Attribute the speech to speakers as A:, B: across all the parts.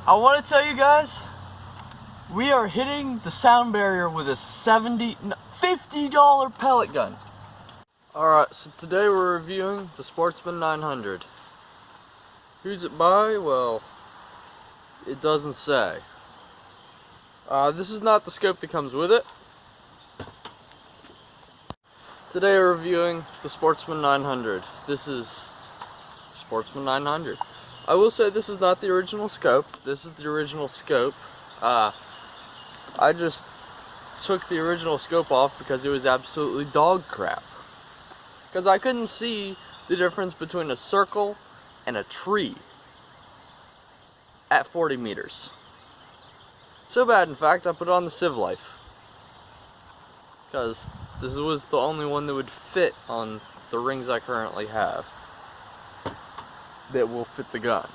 A: I want to tell you guys, we are hitting the sound barrier with a $50 pellet gun. Alright, so today we're reviewing the Sportsman 900. Who's it by? Well, it doesn't say. This is not the scope that comes with it. Today we're reviewing the Sportsman 900. This is Sportsman 900. I will say this is not the original scope. This is the original scope. I just took the original scope off because it was absolutely dog crap. Because I couldn't see the difference between a circle and a tree at 40 meters. So bad, in fact, I put on the Civ Life. Because this was the only one that would fit on the rings I currently have that will fit the gun.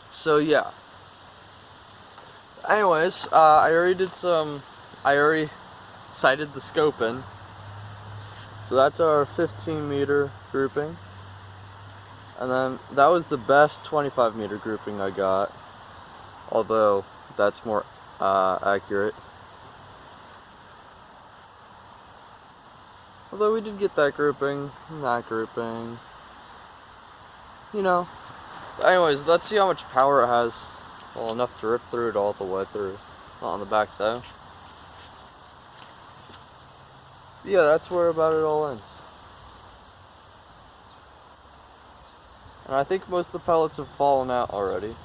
A: So yeah. Anyways, I already sighted the scope in. So that's our 15 meter grouping. And then that was the best 25 meter grouping I got. Although that's more accurate. Although we did get that grouping, you know. Anyways, let's see how much power it has. Well, enough to rip through it all the way through. Not on the back though. Yeah, that's where about it all ends. And I think most of the pellets have fallen out already.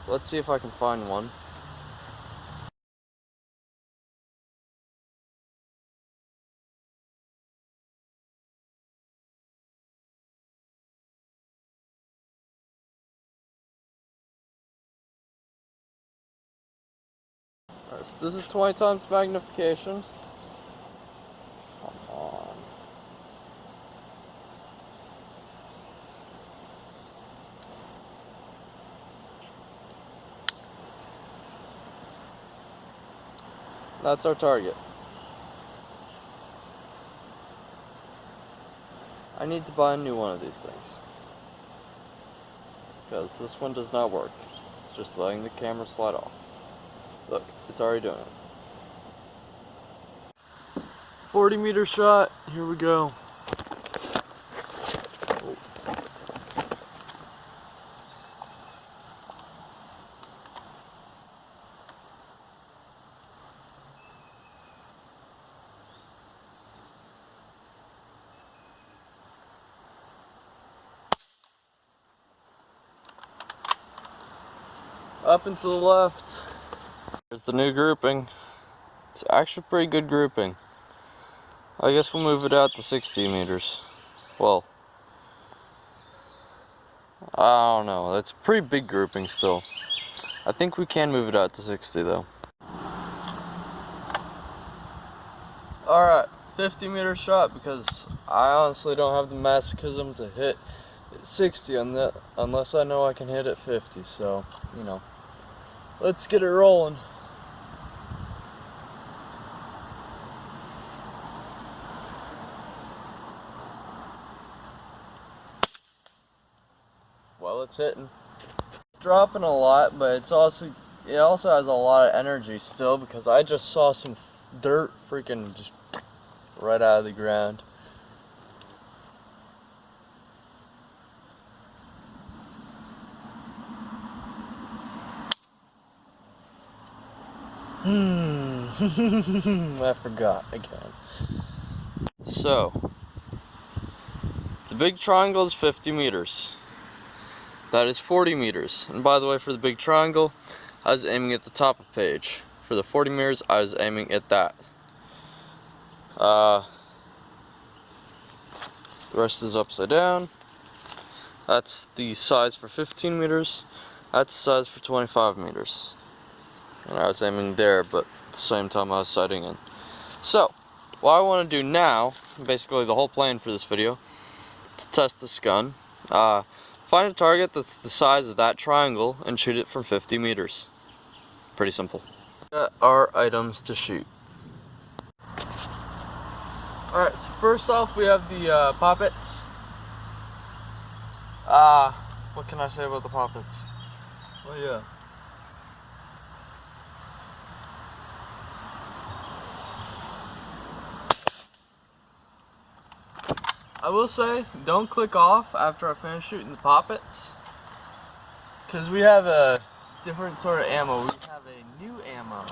A: Let's see if I can find one. Alright, so this is 20 times magnification. Come on. That's our target. I need to buy a new one of these things. Because this one does not work. It's just letting the camera slide off. Look, it's already doing it. 40 meter shot, here we go. Oh. Up and to the left. There's the new grouping. It's actually pretty good grouping. I guess we'll move it out to 60 meters. Well, I don't know. That's a pretty big grouping still. I think we can move it out to 60 though. Alright, 50 meter shot because I honestly don't have the masochism to hit 60 on that unless I know I can hit at 50. So, you know, let's get it rolling. Well, it's hitting. It's dropping a lot, but it also has a lot of energy still because I just saw some dirt freaking just right out of the ground. I forgot again. So, the big triangle is 50 meters. That is 40 meters. And by the way, for the big triangle, I was aiming at the top of the page. For the 40 meters, I was aiming at that. The rest is upside down. That's the size for 15 meters. That's the size for 25 meters. And I was aiming there, but at the same time I was sighting in. So, what I want to do now, basically the whole plan for this video, is to test this gun. Find a target that's the size of that triangle and shoot it from 50 meters. Pretty simple. Got our items to shoot. Alright, so first off we have the Poppets. What can I say about the Poppets? Well, yeah. I will say, don't click off after I finish shooting the poppets, because we have a different sort of ammo. We have a new ammo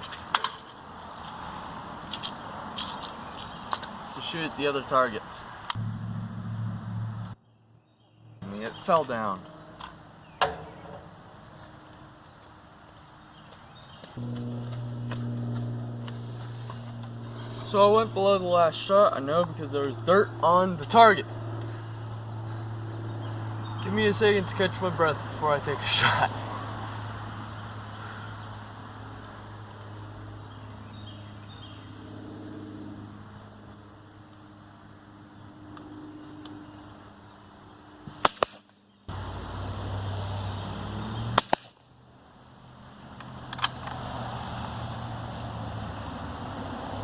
A: to shoot at the other targets. I mean, it fell down. So I went below the last shot, I know, because there was dirt on the target. Give me a second to catch my breath before I take a shot.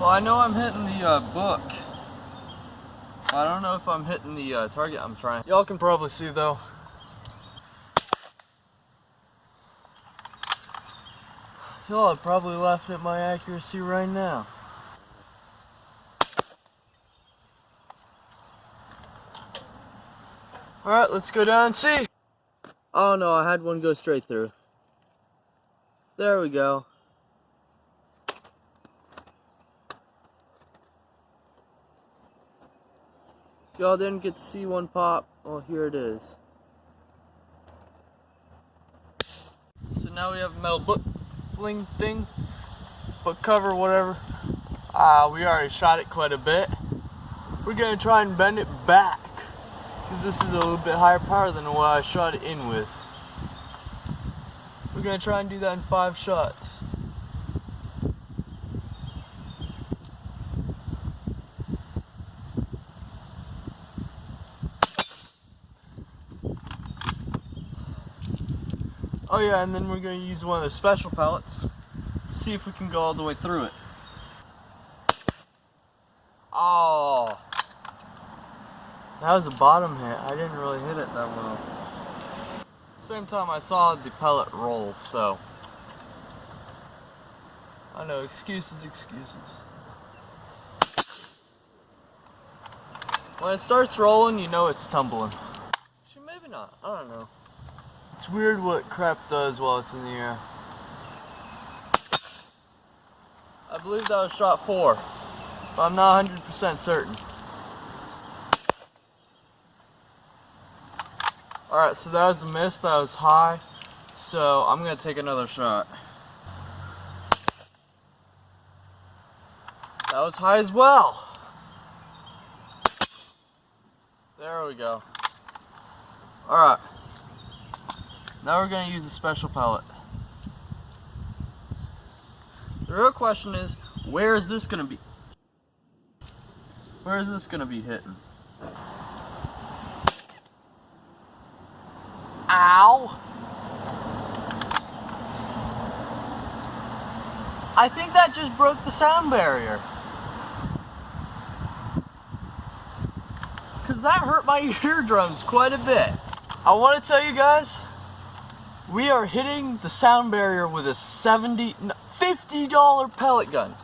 A: Well, I know I'm hitting the book. I don't know if I'm hitting the target I'm trying. Y'all can probably see though. Y'all are probably laughing at my accuracy right now. Alright, let's go down and see. Oh no, I had one go straight through. There we go. If y'all didn't get to see one pop, well, here it is. So now we have a metal book fling thing, book cover, whatever. We already shot it quite a bit. We're gonna try and bend it back, because this is a little bit higher power than what I shot it in with. We're gonna try and do that in 5 shots. Oh yeah, and then we're going to use one of the special pellets to see if we can go all the way through it. Oh, that was a bottom hit. I didn't really hit it that well. At the same time, I saw the pellet roll, so I know, excuses. When it starts rolling, you know it's tumbling. Actually, maybe not. I don't know. It's weird what crap does while it's in the air. I believe that was shot 4, but I'm not 100% certain. Alright, so that was a miss, that was high, so I'm going to take another shot. That was high as well. There we go. Alright. Now we're going to use a special pellet. The real question is, where is this going to be? Where is this going to be hitting? Ow! I think that just broke the sound barrier. Because that hurt my eardrums quite a bit. I want to tell you guys, we are hitting the sound barrier with a $50 pellet gun.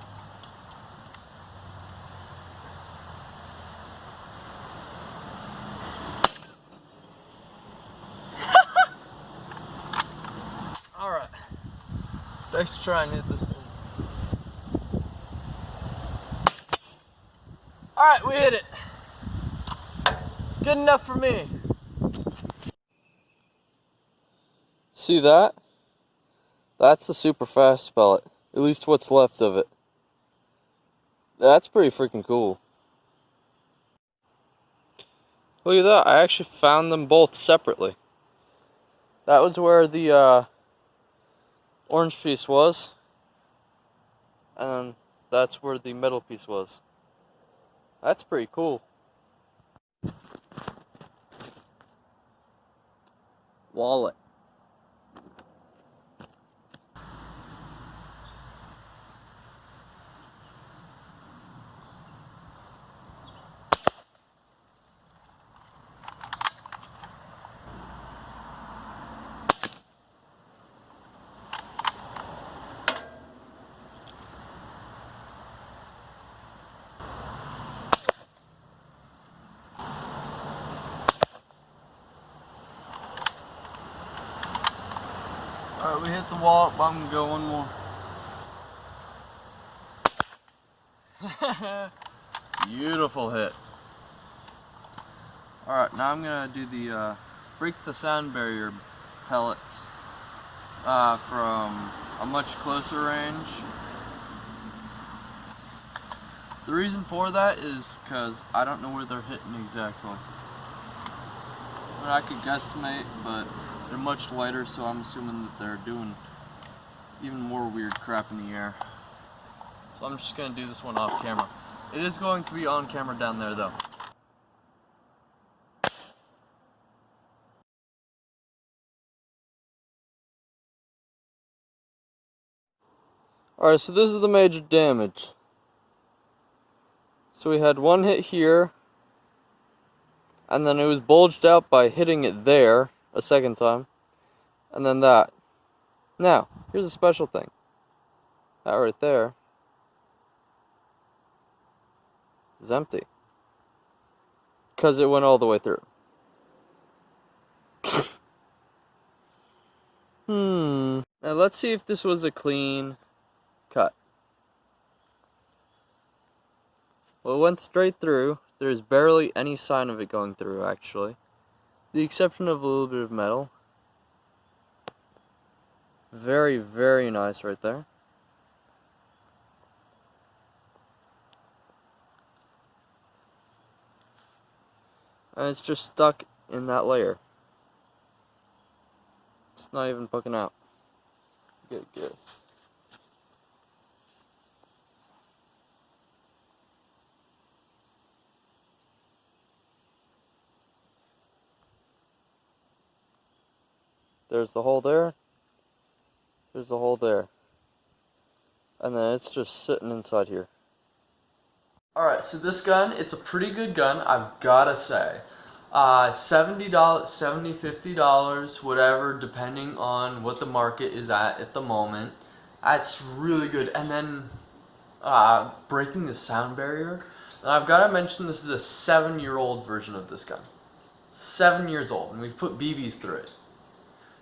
A: Alright, let's try and hit this thing. Alright, we hit it. Good enough for me. See that? That's the super fast pellet. At least what's left of it. That's pretty freaking cool. Look at that, I actually found them both separately. That was where the orange piece was. And then that's where the metal piece was. That's pretty cool. Wallet. Alright, we hit the wall, but I'm gonna go one more. Beautiful hit. Alright, now I'm gonna do the break the sound barrier pellets from a much closer range. The reason for that is because I don't know where they're hitting exactly. I mean, I could guesstimate, but they're much lighter, so I'm assuming that they're doing even more weird crap in the air. So I'm just gonna do this one off camera. It is going to be on camera down there though. Alright, so this is the major damage. So we had one hit here, and then it was bulged out by hitting it there a second time, and then that. Now, here's a special thing. That right there is empty, because it went all the way through. Now let's see if this was a clean cut. Well, it went straight through. There's barely any sign of it going through, actually. The exception of a little bit of metal. Very, very nice right there. And it's just stuck in that layer. It's not even poking out. Good, good. There's the hole there. There's the hole there. And then it's just sitting inside here. Alright, so this gun, it's a pretty good gun, I've gotta say. $70, $70, $50, whatever, depending on what the market is at the moment. That's really good. And then breaking the sound barrier. And I've got to mention this is a 7-year-old version of this gun. 7 years old, and we've put BBs through it.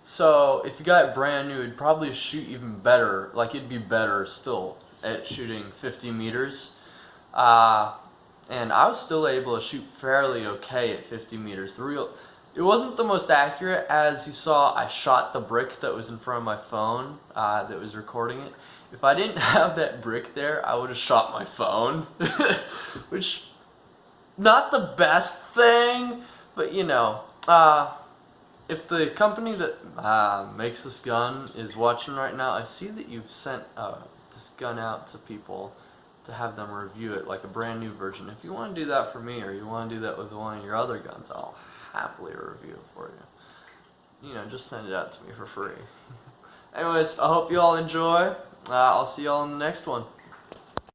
A: So if you got it brand new, it'd probably shoot even better. Like, it'd be better still at shooting 50 meters. And I was still able to shoot fairly okay at 50 meters. It wasn't the most accurate. As you saw, I shot the brick that was in front of my phone that was recording it. If I didn't have that brick there, I would have shot my phone. Which, not the best thing, but you know, if the company that makes this gun is watching right now, I see that you've sent this gun out to people to have them review it, like a brand new version. If you want to do that for me, or you want to do that with one of your other guns, I'll happily review it for you. You know, just send it out to me for free. Anyways, I hope you all enjoy. I'll see y'all in the next one.